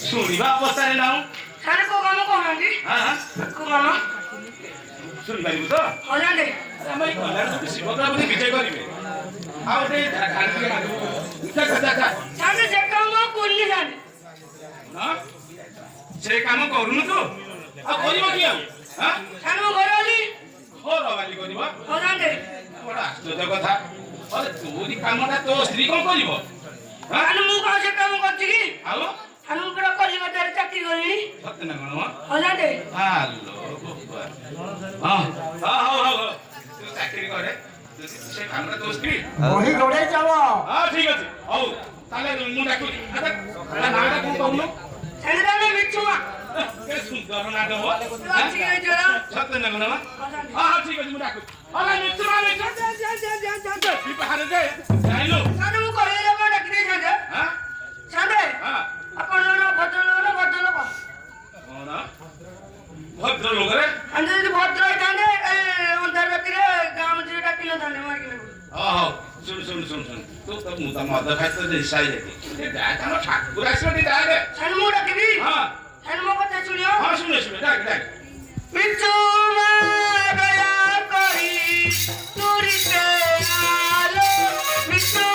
ଶୁଣିବା ଅବସ୍ଥାରେ ନାହୁଁ ସାର୍ କୋଉ କାମ କହୁନାହାନ୍ତି କୋଉ କାମ ଶୁଣିପାରିବୁ ତ ହଜାରେ ଆମ ଏଇ କଲ୍ୟାଣ ଶିବତା ବୋଲି ବିଜୟ କରିବେ ଆଉ ସେ ସାର୍ ସେ କାମ କରୁନି ସାର୍ ସେ କାମ କରୁନୁ ତୁ ଆଉ କରିବ କି ଆଉ ସାର୍ ମୁଁ ଘରେ ଅଛି ଘର ବାଲି କରିବ ହଜାରେ ବଡ଼ ଆଶ୍ଚର୍ଯ୍ୟ କଥା ତୋରି କାମଟା ତୋ ସ୍ତ୍ରୀ କଣ କରିବ ସାର୍ ମୁଁ କଣ ସେ କାମ କରିଛି କି ଆଉ ସାର୍ ମୁଁ ପୁରା କଲିକତାରେ ଚାକିରି କରିଲି ସତ୍ୟ ନା କଣ ହଜାରେ ହାଲୋ ହଁ ହଉ ତୁ ଚାକିରି କରେ ସେ କାମଟା ତୋ ସ୍ତ୍ରୀ ବହି ଗୋଡେଇ ଚାଲ ହଁ ଠିକ ଅଛି ହଉ ତାହେଲେ ମୁଁ ଡାକୁଛି ନାଁଟା କଣ କହୁନୁ ସାର୍ ମିଛୁଆ ସୁନ୍ଦର ନାଟ ସତ୍ୟ ନା କଣ ହଁ ଠିକ ଅଛି ମୁଁ ଡାକୁଛି ବାହାରେ ଯେ ଜାଣିଲୁ ସାର୍ ମୁଁ କହିଲେ କଣ ଡାକି ଦେଇଥାନ୍ତେ ସାର୍ ଆପଣ ଜଣେ ଭଦ୍ରଲୋକ ଭଦ୍ରଲୋକ କଣ ଭଦ୍ର ଲୋକରେ ଆମେ ଯଦି ଭଦ୍ର ହେଇଥାନ୍ତେ ଅନ୍ଧାର ରାତିରେ ଗାଁ ମଝିରେ ଡାକି ନଥାନ୍ତେ ମାରିକି ହଉ ଶୁଣ ତୁ ତ ମୁଁ ତ ମଦ ଖାଇ ତ ନିଶା ହେଇଯାଇଛି ଆମ ଠାକୁର ଆସିବ ଟିକେ ଡାକେ ସାର୍ ମୁଁ ଡାକିବି ହଁ ସାର୍ ମୋ କଥା ଶୁଣିବ ହଁ ଶୁଣେ ଡାକେ ମିଛୁ ଦୟା କରି ତୁରିତେ ଆଲୋ ମିଛୁ